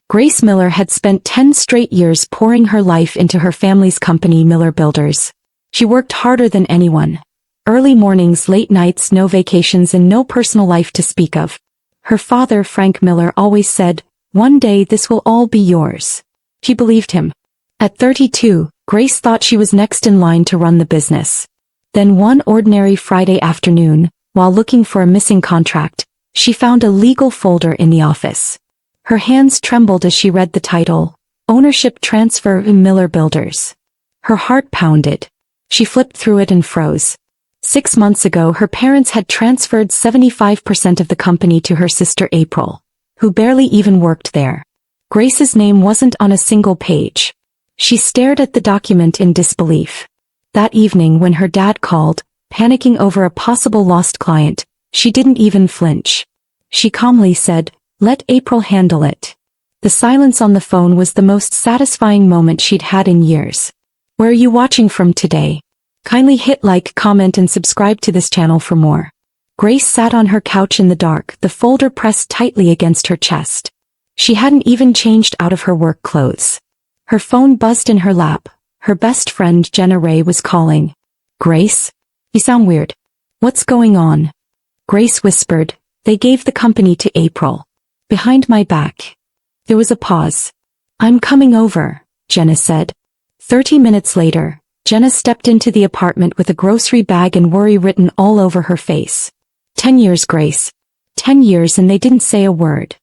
Grace Miller had spent 10 straight years pouring her life into her family's company, Miller Builders. She worked harder than anyone. Early mornings, late nights, no vacations, and no personal life to speak of. Her father, Frank Miller, always said, "One day this will all be yours." She believed him. At 32, Grace thought she was next in line to run the business. Then one ordinary Friday afternoon, while looking for a missing contract, she found a legal folder in the office. Her hands trembled as she read the title, Ownership Transfer in Miller Builders. Her heart pounded. She flipped through it and froze. 6 months ago, her parents had transferred 75% of the company to her sister April, who barely even worked there. Grace's name wasn't on a single page. She stared at the document in disbelief. That evening when her dad called, panicking over a possible lost client, she didn't even flinch. She calmly said, "Let April handle it." The silence on the phone was the most satisfying moment she'd had in years. Where are you watching from today? Kindly hit like, comment, and subscribe to this channel for more. Grace sat on her couch in the dark, the folder pressed tightly against her chest. She hadn't even changed out of her work clothes. Her phone buzzed in her lap. Her best friend Jenna Ray was calling. "Grace? You sound weird. What's going on?" Grace whispered, "They gave the company to April. Behind my back." There was a pause. "I'm coming over," Jenna said. 30 minutes later, Jenna stepped into the apartment with a grocery bag and worry written all over her face. 10 years, Grace. 10 years, and they didn't say a word.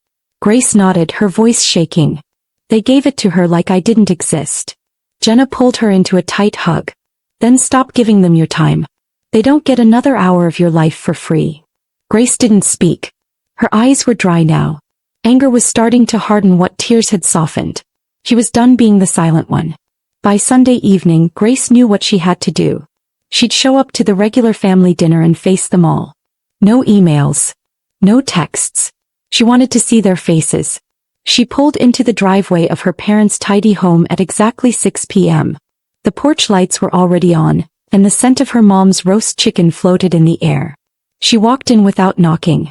Grace nodded, her voice shaking. "They gave it to her like I didn't exist." Jenna pulled her into a tight hug. "Then stop giving them your time. They don't get another hour of your life for free." Grace didn't speak. Her eyes were dry now. Anger was starting to harden what tears had softened. She was done being the silent one. By Sunday evening, Grace knew what she had to do. She'd show up to the regular family dinner and face them all. No emails. No texts. She wanted to see their faces. She pulled into the driveway of her parents' tidy home at exactly 6 p.m. The porch lights were already on, and the scent of her mom's roast chicken floated in the air. She walked in without knocking.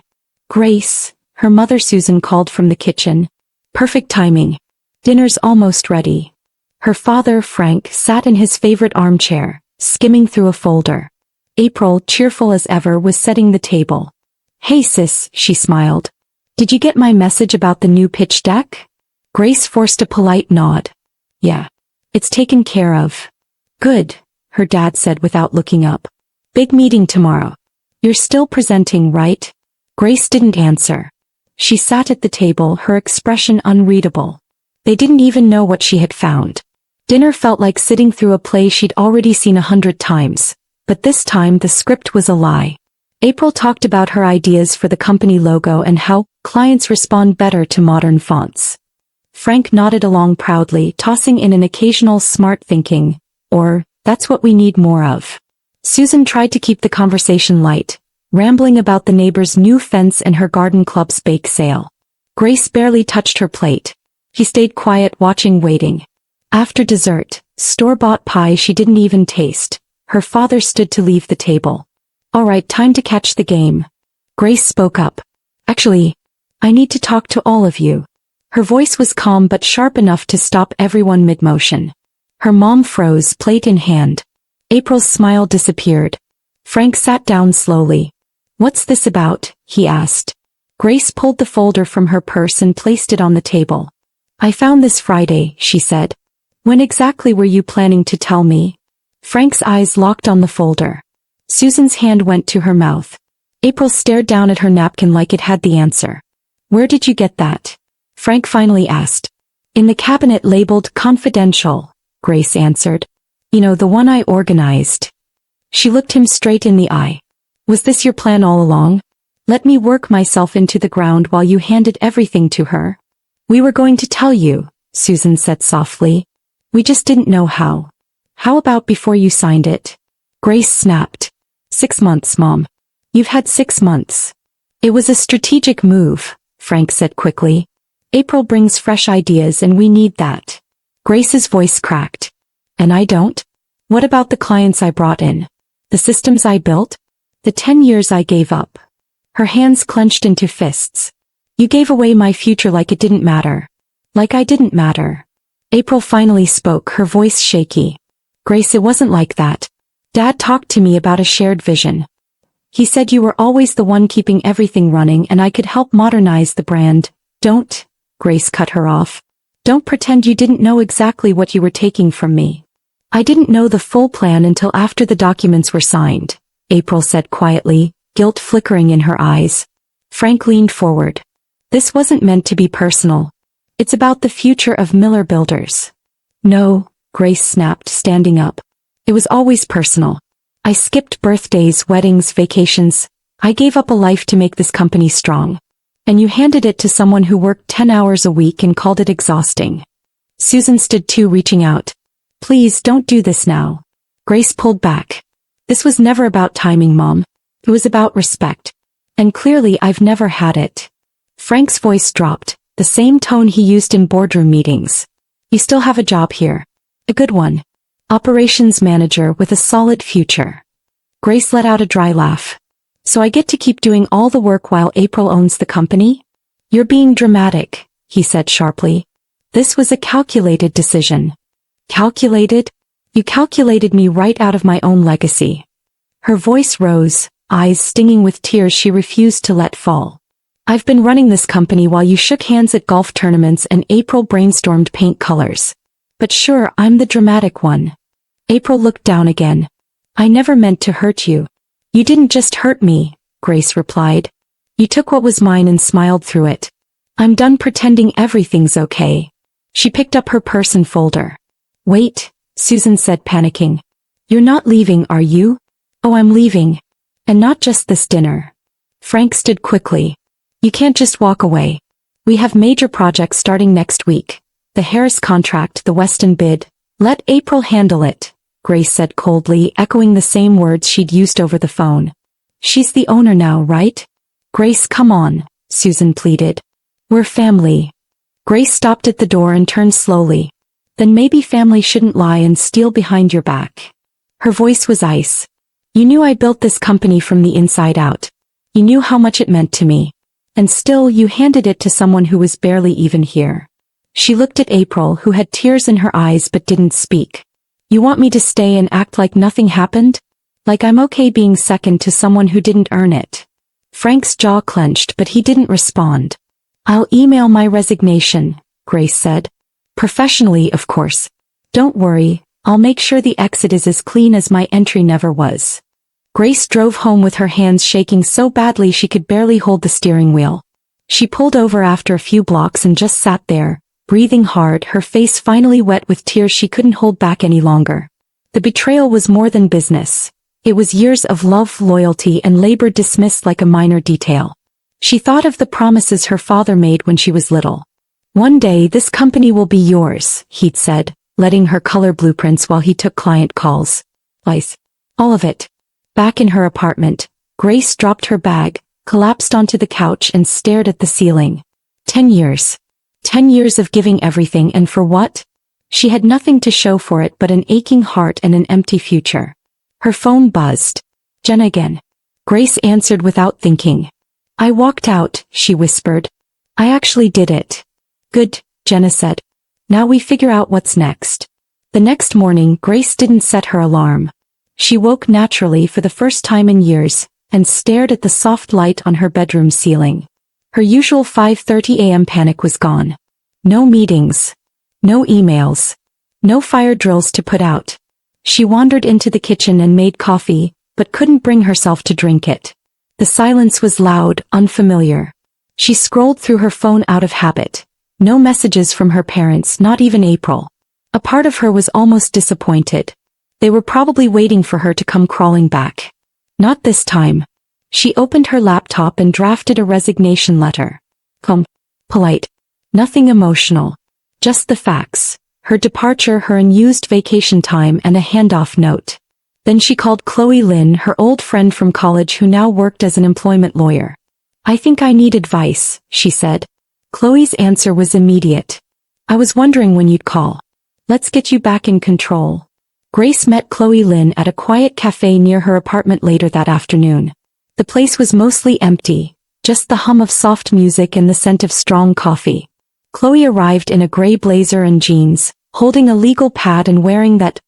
"Grace," her mother Susan called from the kitchen. Perfect timing. Dinner's almost ready. Her father, Frank, sat in his favorite armchair, skimming through a folder. April, cheerful as ever, was setting the table. "Hey sis," she smiled. "Did you get my message about the new pitch deck?" Grace forced a polite nod. "Yeah. It's taken care of." "Good," her dad said without looking up. "Big meeting tomorrow. You're still presenting, right?" Grace didn't answer. She sat at the table, her expression unreadable. They didn't even know what she had found. Dinner felt like sitting through a play she'd already seen 100 times, but this time the script was a lie. April talked about her ideas for the company logo and how clients respond better to modern fonts. Frank nodded along proudly, tossing in an occasional smart thinking, or, "That's what we need more of." Susan tried to keep the conversation light, rambling about the neighbor's new fence and her garden club's bake sale. Grace barely touched her plate. He stayed quiet, watching, waiting. After dessert, store-bought pie she didn't even taste, her father stood to leave the table. "All right, time to catch the game." Grace spoke up. "Actually, I need to talk to all of you." Her voice was calm but sharp enough to stop everyone mid-motion. Her mom froze, plate in hand. April's smile disappeared. Frank sat down slowly. "What's this about?" he asked. Grace pulled the folder from her purse and placed it on the table. "I found this Friday," she said. "When exactly were you planning to tell me?" Frank's eyes locked on the folder. Susan's hand went to her mouth. April stared down at her napkin like it had the answer. "Where did you get that?" Frank finally asked. "In the cabinet labeled confidential," Grace answered. "You know, the one I organized." She looked him straight in the eye. "Was this your plan all along? Let me work myself into the ground while you handed everything to her?" "We were going to tell you," Susan said softly. "We just didn't know how." "How about before you signed it?" Grace snapped. 6 months, Mom. You've had 6 months. It was a strategic move, Frank said quickly. April brings fresh ideas and we need that. Grace's voice cracked. And I don't? What about the clients I brought in? The systems I built? The 10 years I gave up? Her hands clenched into fists. You gave away my future like it didn't matter. Like I didn't matter. April finally spoke, her voice shaky. Grace, it wasn't like that. Dad talked to me about a shared vision. He said you were always the one keeping everything running and I could help modernize the brand. Don't, Grace cut her off. Don't pretend you didn't know exactly what you were taking from me. I didn't know the full plan until after the documents were signed, April said quietly, guilt flickering in her eyes. Frank leaned forward. This wasn't meant to be personal. It's about the future of Miller Builders. No, Grace snapped, standing up. It was always personal. I skipped birthdays, weddings, vacations. I gave up a life to make this company strong. And you handed it to someone who worked 10 hours a week and called it exhausting. Susan stood too, reaching out. Please don't do this now. Grace pulled back. This was never about timing, Mom. It was about respect. And clearly I've never had it. Frank's voice dropped, the same tone he used in boardroom meetings. You still have a job here. A good one. Operations manager with a solid future. Grace let out a dry laugh. So I get to keep doing all the work while April owns the company? You're being dramatic, he said sharply. This was a calculated decision. Calculated? You calculated me right out of my own legacy. Her voice rose, eyes stinging with tears she refused to let fall. I've been running this company while you shook hands at golf tournaments and April brainstormed paint colors. But sure, I'm the dramatic one. April looked down again. I never meant to hurt you. You didn't just hurt me, Grace replied. You took what was mine and smiled through it. I'm done pretending everything's okay. She picked up her purse and folder. Wait, Susan said, panicking. You're not leaving, are you? Oh, I'm leaving. And not just this dinner. Frank stood quickly. You can't just walk away. We have major projects starting next week. The Harris contract, the Weston bid. Let April handle it, Grace said coldly, echoing the same words she'd used over the phone. She's the owner now, right? Grace, come on, Susan pleaded. We're family. Grace stopped at the door and turned slowly. Then maybe family shouldn't lie and steal behind your back. Her voice was ice. You knew I built this company from the inside out. You knew how much it meant to me. And still you handed it to someone who was barely even here. She looked at April, who had tears in her eyes but didn't speak. You want me to stay and act like nothing happened? Like I'm okay being second to someone who didn't earn it? Frank's jaw clenched, but he didn't respond. I'll email my resignation, Grace said. Professionally, of course. Don't worry, I'll make sure the exit is as clean as my entry never was. Grace drove home with her hands shaking so badly she could barely hold the steering wheel. She pulled over after a few blocks and just sat there, breathing hard, her face finally wet with tears she couldn't hold back any longer. The betrayal was more than business. It was years of love, loyalty, and labor dismissed like a minor detail. She thought of the promises her father made when she was little. One day this company will be yours, he'd said, letting her color blueprints while he took client calls. Lies. All of it. Back in her apartment, Grace dropped her bag, collapsed onto the couch and stared at the ceiling. 10 years. 10 years of giving everything, and for what? She had nothing to show for it but an aching heart and an empty future. Her phone buzzed. Jenna again. Grace answered without thinking. I walked out, she whispered. I actually did it. Good, Jenna said. Now we figure out what's next. The next morning, Grace didn't set her alarm. She woke naturally for the first time in years, and stared at the soft light on her bedroom ceiling. Her usual 5:30 a.m. panic was gone. No meetings. No emails. No fire drills to put out. She wandered into the kitchen and made coffee, but couldn't bring herself to drink it. The silence was loud, unfamiliar. She scrolled through her phone out of habit. No messages from her parents, not even April. A part of her was almost disappointed. They were probably waiting for her to come crawling back. Not this time. She opened her laptop and drafted a resignation letter. Polite. Nothing emotional. Just the facts. Her departure, her unused vacation time, and a handoff note. Then she called Chloe Lynn, her old friend from college who now worked as an employment lawyer. I think I need advice, she said. Chloe's answer was immediate. I was wondering when you'd call. Let's get you back in control. Grace met Chloe Lynn at a quiet cafe near her apartment later that afternoon. The place was mostly empty, just the hum of soft music and the scent of strong coffee. Chloe arrived in a gray blazer and jeans, holding a legal pad and wearing that,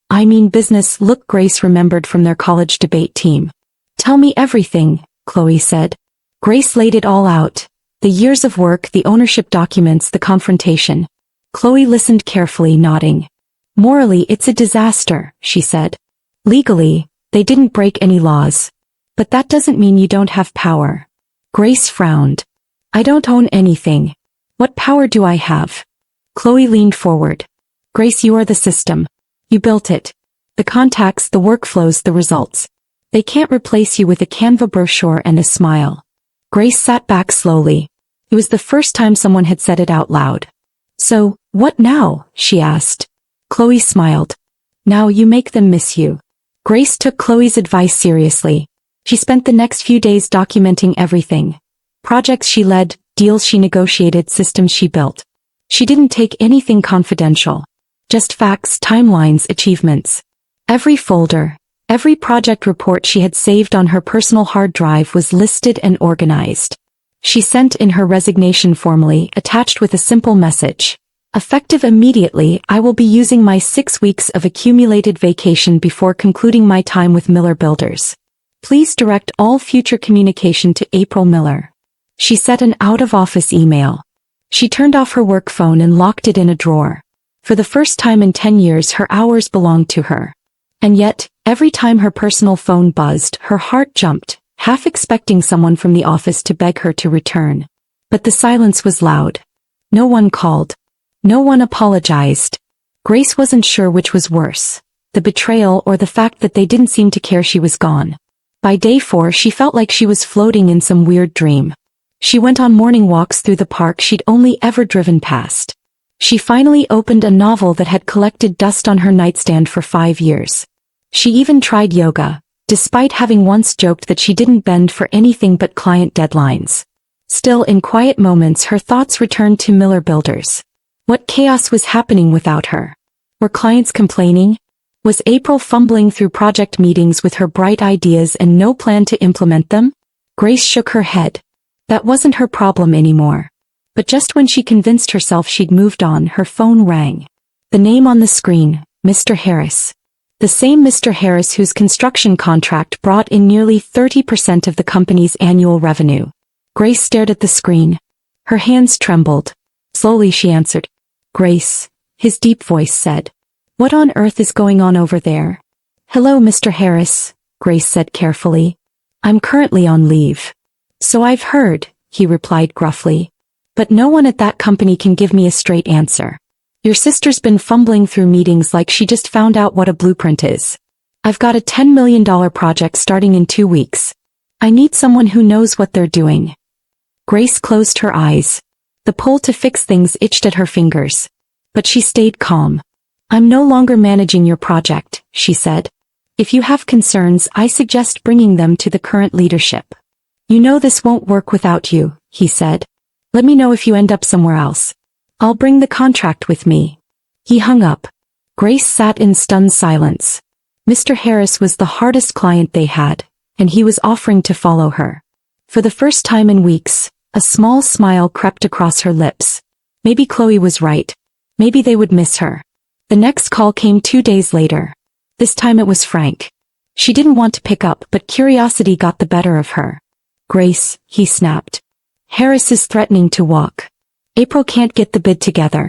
business look Grace remembered from their college debate team. "Tell me everything," Chloe said. Grace laid it all out. The years of work, the ownership documents, the confrontation. Chloe listened carefully, nodding. "Morally, it's a disaster," she said. "Legally, they didn't break any laws. But that doesn't mean you don't have power." Grace frowned. "I don't own anything. What power do I have?" Chloe leaned forward. "Grace, you are the system. You built it. The contacts, the workflows, the results. They can't replace you with a Canva brochure and a smile." Grace sat back slowly. It was the first time someone had said it out loud. "So, what now?" she asked. Chloe smiled. "Now you make them miss you." Grace took Chloe's advice seriously. She spent the next few days documenting everything. Projects she led, deals she negotiated, systems she built. She didn't take anything confidential. Just facts, timelines, achievements. Every folder, every project report she had saved on her personal hard drive was listed and organized. She sent in her resignation formally, attached with a simple message. "Effective immediately, I will be using my 6 weeks of accumulated vacation before concluding my time with Miller Builders. Please direct all future communication to April Miller." She set an out-of-office email. She turned off her work phone and locked it in a drawer. For the first time in 10 years, her hours belonged to her. And yet, every time her personal phone buzzed, her heart jumped, half expecting someone from the office to beg her to return. But the silence was loud. No one called. No one apologized. Grace wasn't sure which was worse, the betrayal or the fact that they didn't seem to care she was gone. By day 4, she felt like she was floating in some weird dream. She went on morning walks through the park she'd only ever driven past. She finally opened a novel that had collected dust on her nightstand for 5 years. She even tried yoga, despite having once joked that she didn't bend for anything but client deadlines. Still, in quiet moments, her thoughts returned to Miller Builders. What chaos was happening without her? Were clients complaining? Was April fumbling through project meetings with her bright ideas and no plan to implement them? Grace shook her head. That wasn't her problem anymore. But just when she convinced herself she'd moved on, her phone rang. The name on the screen, Mr. Harris. The same Mr. Harris whose construction contract brought in nearly 30% of the company's annual revenue. Grace stared at the screen. Her hands trembled. Slowly she answered. "Grace," his deep voice said. "What on earth is going on over there?" "Hello, Mr. Harris," Grace said carefully. "I'm currently on leave." "So I've heard," he replied gruffly. "But no one at that company can give me a straight answer. Your sister's been fumbling through meetings like she just found out what a blueprint is. I've got a $10 million project starting in 2 weeks. I need someone who knows what they're doing." Grace closed her eyes. The pull to fix things itched at her fingers. But she stayed calm. "I'm no longer managing your project," she said. "If you have concerns, I suggest bringing them to the current leadership." "You know this won't work without you," he said. "Let me know if you end up somewhere else. I'll bring the contract with me." He hung up. Grace sat in stunned silence. Mr. Harris was the hardest client they had, and he was offering to follow her. For the first time in weeks, a small smile crept across her lips. Maybe Chloe was right. Maybe they would miss her. The next call came 2 days later. This time it was Frank. She didn't want to pick up, but curiosity got the better of her. "Grace," he snapped. "Harris is threatening to walk. April can't get the bid together.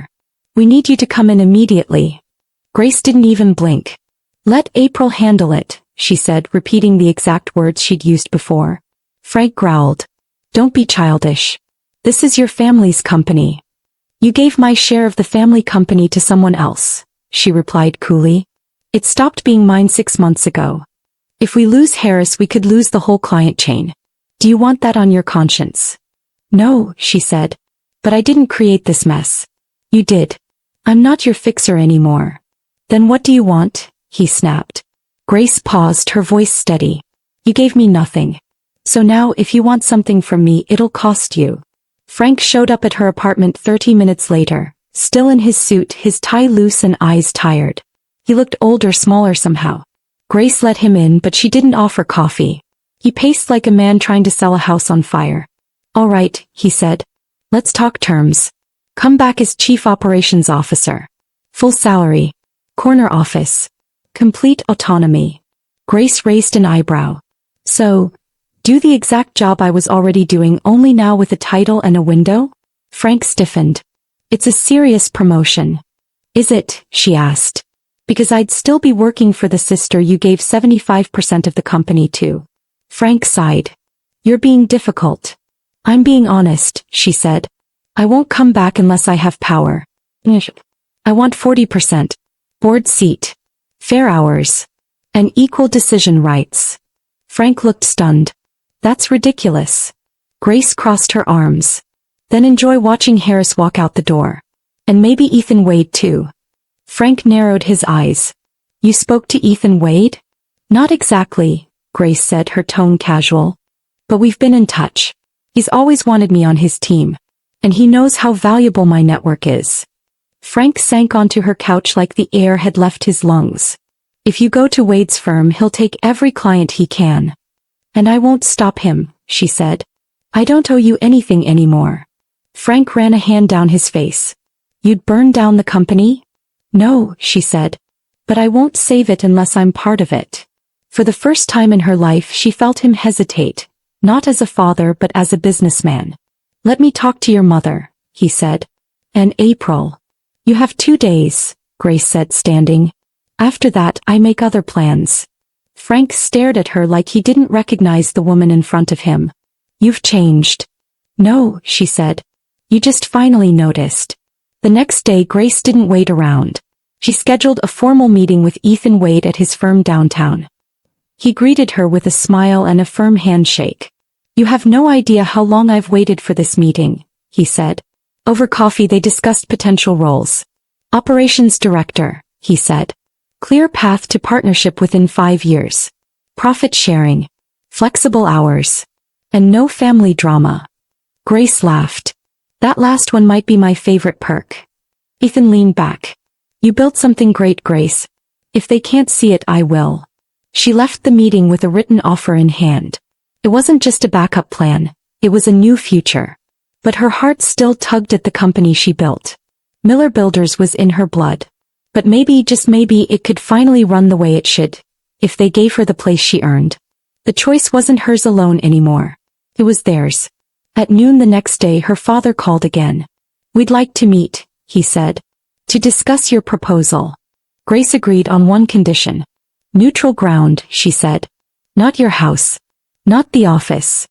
We need you to come in immediately." Grace didn't even blink. "Let April handle it," she said, repeating the exact words she'd used before. Frank growled. "Don't be childish. This is your family's company." "You gave my share of the family company to someone else," she replied coolly. "It stopped being mine 6 months ago. If we lose Harris, we could lose the whole client chain. Do you want that on your conscience?" "No," she said. "But I didn't create this mess." "You did. I'm not your fixer anymore." "Then what do you want?" he snapped. Grace paused, her voice steady. "You gave me nothing. So now if you want something from me, it'll cost you." Frank showed up at her apartment 30 minutes later, still in his suit, his tie loose and eyes tired. He looked older, smaller somehow. Grace let him in, but she didn't offer coffee. He paced like a man trying to sell a house on fire. "All right," he said. "Let's talk terms. Come back as Chief Operations Officer. Full salary. Corner office. Complete autonomy. Grace raised an eyebrow. So, do the exact job I was already doing, only now with a title and a window? Frank stiffened. It's a serious promotion. Is it? She asked. Because I'd still be working for the sister you gave 75% of the company to. Frank sighed. You're being difficult. I'm being honest, she said. I won't come back unless I have power. I want 40%. Board seat. Fair hours. And equal decision rights. Frank looked stunned. That's ridiculous. Grace crossed her arms. Then enjoy watching Harris walk out the door. And maybe Ethan Wade too. Frank narrowed his eyes. You spoke to Ethan Wade? Not exactly, Grace said, her tone casual. But we've been in touch. He's always wanted me on his team. And he knows how valuable my network is. Frank sank onto her couch like the air had left his lungs. If you go to Wade's firm, he'll take every client he can. And I won't stop him, she said. I don't owe you anything anymore. Frank ran a hand down his face. You'd burn down the company? No, she said. But I won't save it unless I'm part of it. For the first time in her life she felt him hesitate, not as a father but as a businessman. Let me talk to your mother, he said. And April. You have 2 days, Grace said, standing. After that I make other plans. Frank stared at her like he didn't recognize the woman in front of him. You've changed. No, she said. You just finally noticed. The next day Grace didn't wait around. She scheduled a formal meeting with Ethan Wade at his firm downtown. He greeted her with a smile and a firm handshake. You have no idea how long I've waited for this meeting, he said. Over coffee they discussed potential roles. Operations director, he said. Clear path to partnership within 5 years. Profit sharing. Flexible hours. And no family drama. Grace laughed. That last one might be my favorite perk. Ethan leaned back. You built something great, Grace. If they can't see it, I will. She left the meeting with a written offer in hand. It wasn't just a backup plan, it was a new future. But her heart still tugged at the company she built. Miller Builders was in her blood. But maybe, just maybe, it could finally run the way it should, if they gave her the place she earned. The choice wasn't hers alone anymore. It was theirs. At noon the next day her father called again. We'd like to meet, he said. To discuss your proposal. Grace agreed on one condition. Neutral ground, she said. Not your house. Not the office.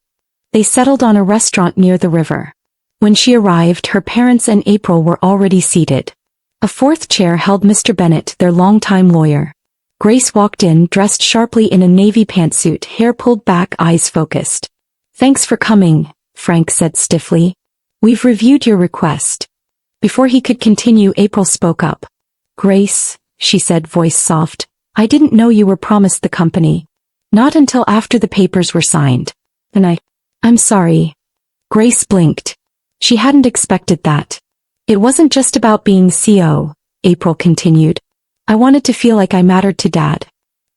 They settled on a restaurant near the river. When she arrived, her parents and April were already seated. A fourth chair held Mr. Bennett, their longtime lawyer. Grace walked in, dressed sharply in a navy pantsuit, hair pulled back, eyes focused. Thanks for coming, Frank said stiffly. We've reviewed your request. Before he could continue, April spoke up. Grace, she said, voice soft, I didn't know you were promised the company. Not until after the papers were signed. And I'm sorry. Grace blinked. She hadn't expected that. It wasn't just about being CO, April continued. I wanted to feel like I mattered to Dad.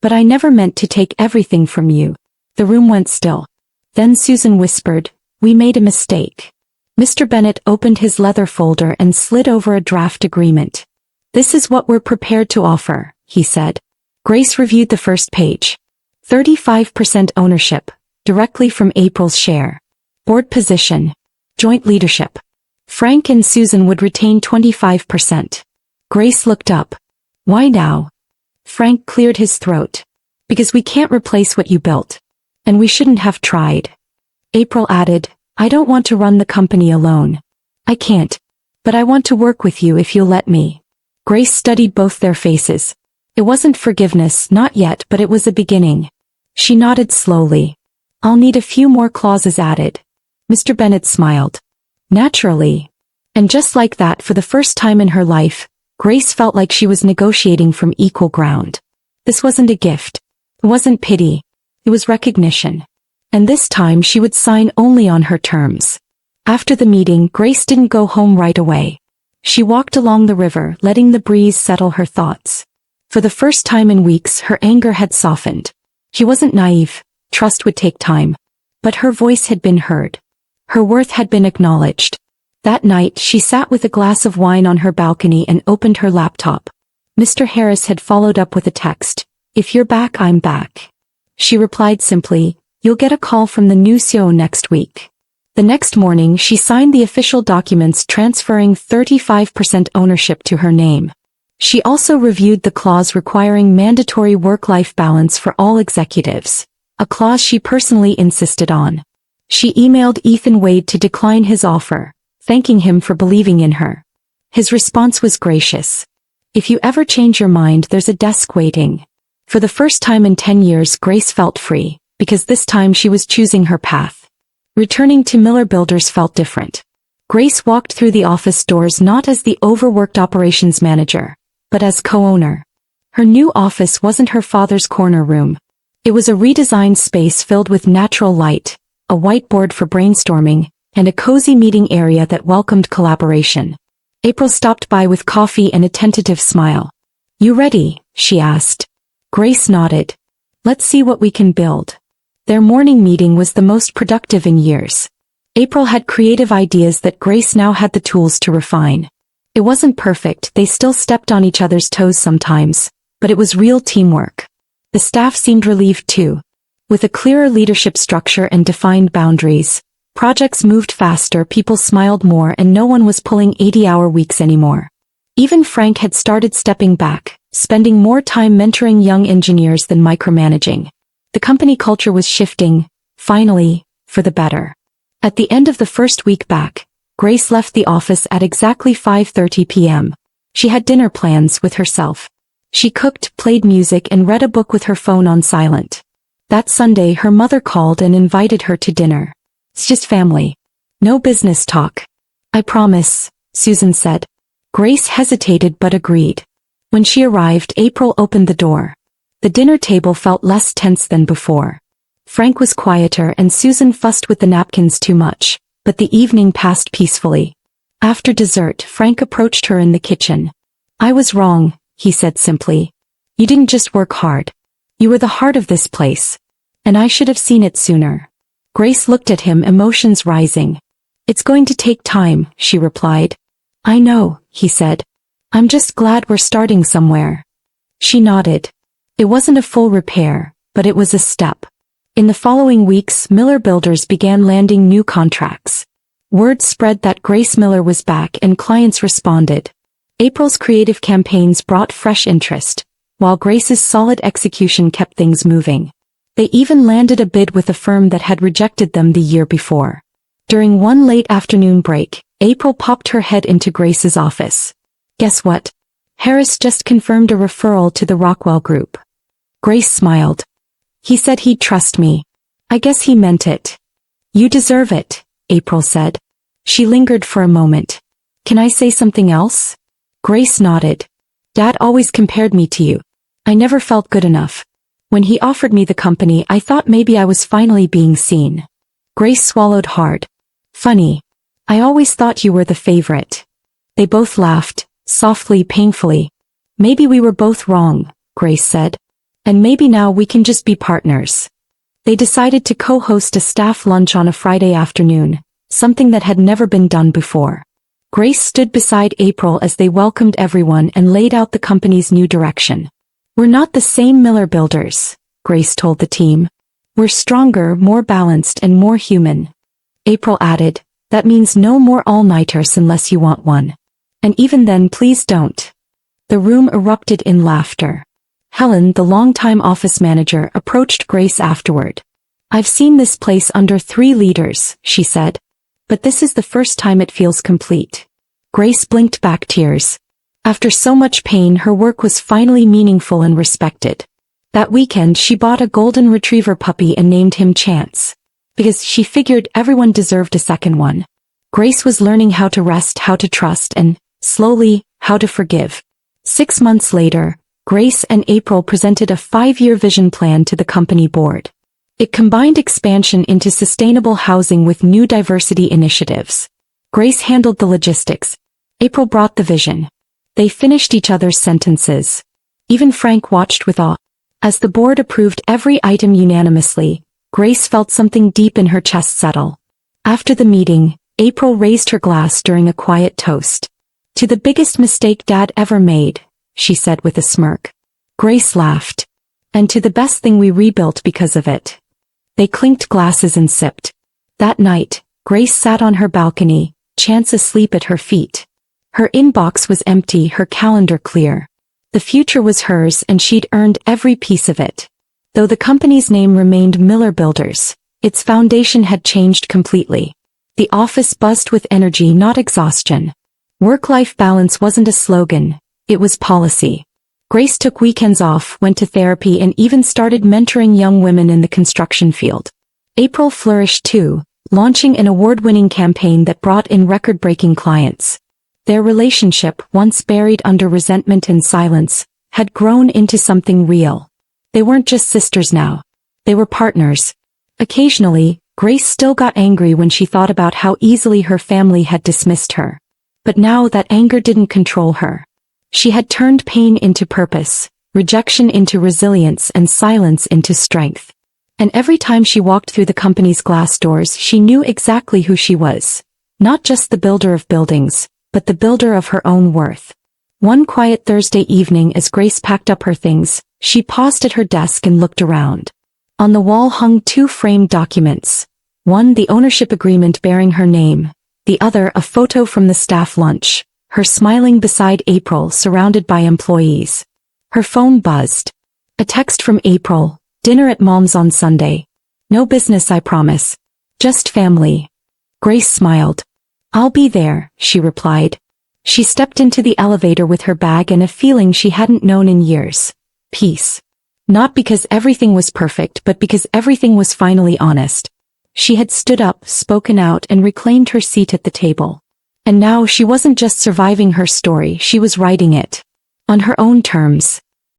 But I never meant to take everything from you. The room went still. Then Susan whispered, we made a mistake. Mr. Bennett opened his leather folder and slid over a draft agreement. This is what we're prepared to offer, he said. Grace reviewed the first page. 35% ownership, directly from April's share. Board position. Joint leadership. Frank and Susan would retain 25%. Grace looked up. Why now? Frank cleared his throat. Because we can't replace what you built. And we shouldn't have tried. April added, I don't want to run the company alone. I can't. But I want to work with you if you'll let me. Grace studied both their faces. It wasn't forgiveness, not yet, but it was a beginning. She nodded slowly. I'll need a few more clauses added. Mr. Bennett smiled. Naturally. And just like that, for the first time in her life, Grace felt like she was negotiating from equal ground. This wasn't a gift. It wasn't pity. It was recognition. And this time she would sign only on her terms. After the meeting, Grace didn't go home right away. She walked along the river, letting the breeze settle her thoughts. For the first time in weeks, her anger had softened. She wasn't naive. Trust would take time. But her voice had been heard. Her worth had been acknowledged. That night, she sat with a glass of wine on her balcony and opened her laptop. Mr. Harris had followed up with a text. "If you're back, I'm back." She replied simply, "You'll get a call from the new CEO next week." The next morning, she signed the official documents transferring 35% ownership to her name. She also reviewed the clause requiring mandatory work-life balance for all executives, a clause she personally insisted on. She emailed Ethan Wade to decline his offer, thanking him for believing in her. His response was gracious. "If you ever change your mind, there's a desk waiting." For the first time in 10 years, Grace felt free, because this time she was choosing her path. Returning to Miller Builders felt different. Grace walked through the office doors not as the overworked operations manager, but as co-owner. Her new office wasn't her father's corner room. It was a redesigned space filled with natural light, a whiteboard for brainstorming, and a cozy meeting area that welcomed collaboration. April stopped by with coffee and a tentative smile. "You ready?" she asked. Grace nodded. "Let's see what we can build." Their morning meeting was the most productive in years. April had creative ideas that Grace now had the tools to refine. It wasn't perfect, they still stepped on each other's toes sometimes, but it was real teamwork. The staff seemed relieved too. With a clearer leadership structure and defined boundaries, projects moved faster, people smiled more, and no one was pulling 80-hour weeks anymore. Even Frank had started stepping back, spending more time mentoring young engineers than micromanaging. The company culture was shifting, finally, for the better. At the end of the first week back, Grace left the office at exactly 5:30 p.m. She had dinner plans with herself. She cooked, played music, and read a book with her phone on silent. That Sunday, her mother called and invited her to dinner. "It's just family. No business talk." "I promise," Susan said. Grace hesitated but agreed. When she arrived, April opened the door. The dinner table felt less tense than before. Frank was quieter and Susan fussed with the napkins too much, but the evening passed peacefully. After dessert, Frank approached her in the kitchen. "I was wrong," he said simply. "You didn't just work hard. You were the heart of this place. And I should have seen it sooner." Grace looked at him, emotions rising. "It's going to take time," she replied. "I know," he said. "I'm just glad we're starting somewhere." She nodded. It wasn't a full repair, but it was a step. In the following weeks, Miller Builders began landing new contracts. Word spread that Grace Miller was back and clients responded. April's creative campaigns brought fresh interest, while Grace's solid execution kept things moving. They even landed a bid with a firm that had rejected them the year before. During one late afternoon break, April popped her head into Grace's office. "Guess what? Harris just confirmed a referral to the Rockwell Group." Grace smiled. "He said he'd trust me. I guess he meant it." "You deserve it," April said. She lingered for a moment. "Can I say something else?" Grace nodded. "Dad always compared me to you. I never felt good enough. When he offered me the company, I thought maybe I was finally being seen." Grace swallowed hard. "Funny. I always thought you were the favorite." They both laughed, softly, painfully. "Maybe we were both wrong," Grace said. "And maybe now we can just be partners." They decided to co-host a staff lunch on a Friday afternoon, something that had never been done before. Grace stood beside April as they welcomed everyone and laid out the company's new direction. "We're not the same Miller Builders," Grace told the team. "We're stronger, more balanced, and more human." April added, "That means no more all-nighters unless you want one. And even then, please don't." The room erupted in laughter. Helen, the longtime office manager, approached Grace afterward. "I've seen this place under 3 leaders," she said. "But this is the first time it feels complete." Grace blinked back tears. After so much pain, her work was finally meaningful and respected. That weekend, she bought a golden retriever puppy and named him Chance. Because she figured everyone deserved a second one. Grace was learning how to rest, how to trust, and, slowly, how to forgive. 6 months later, Grace and April presented a 5-year vision plan to the company board. It combined expansion into sustainable housing with new diversity initiatives. Grace handled the logistics. April brought the vision. They finished each other's sentences. Even Frank watched with awe. As the board approved every item unanimously, Grace felt something deep in her chest settle. After the meeting, April raised her glass during a quiet toast. "To the biggest mistake Dad ever made," she said with a smirk. Grace laughed. "And to the best thing we rebuilt because of it." They clinked glasses and sipped. That night, Grace sat on her balcony, Chance asleep at her feet. Her inbox was empty, her calendar clear. The future was hers and she'd earned every piece of it. Though the company's name remained Miller Builders, its foundation had changed completely. The office buzzed with energy, not exhaustion. Work-life balance wasn't a slogan, it was policy. Grace took weekends off, went to therapy, and even started mentoring young women in the construction field. April flourished too, launching an award-winning campaign that brought in record-breaking clients. Their relationship, once buried under resentment and silence, had grown into something real. They weren't just sisters now. They were partners. Occasionally, Grace still got angry when she thought about how easily her family had dismissed her. But now that anger didn't control her. She had turned pain into purpose, rejection into resilience, and silence into strength. And every time she walked through the company's glass doors, she knew exactly who she was. Not just the builder of buildings, but the builder of her own worth. One quiet Thursday evening, as Grace packed up her things, she paused at her desk and looked around. On the wall hung two framed documents. One, the ownership agreement bearing her name. The other, a photo from the staff lunch, her smiling beside April, surrounded by employees. Her phone buzzed. A text from April, "Dinner at Mom's on Sunday. No business, I promise. Just family." Grace smiled. "I'll be there," she replied. She stepped into the elevator with her bag and a feeling she hadn't known in years. Peace. Not because everything was perfect, but because everything was finally honest. She had stood up, spoken out, and reclaimed her seat at the table. And now she wasn't just surviving her story, she was writing it. On her own terms.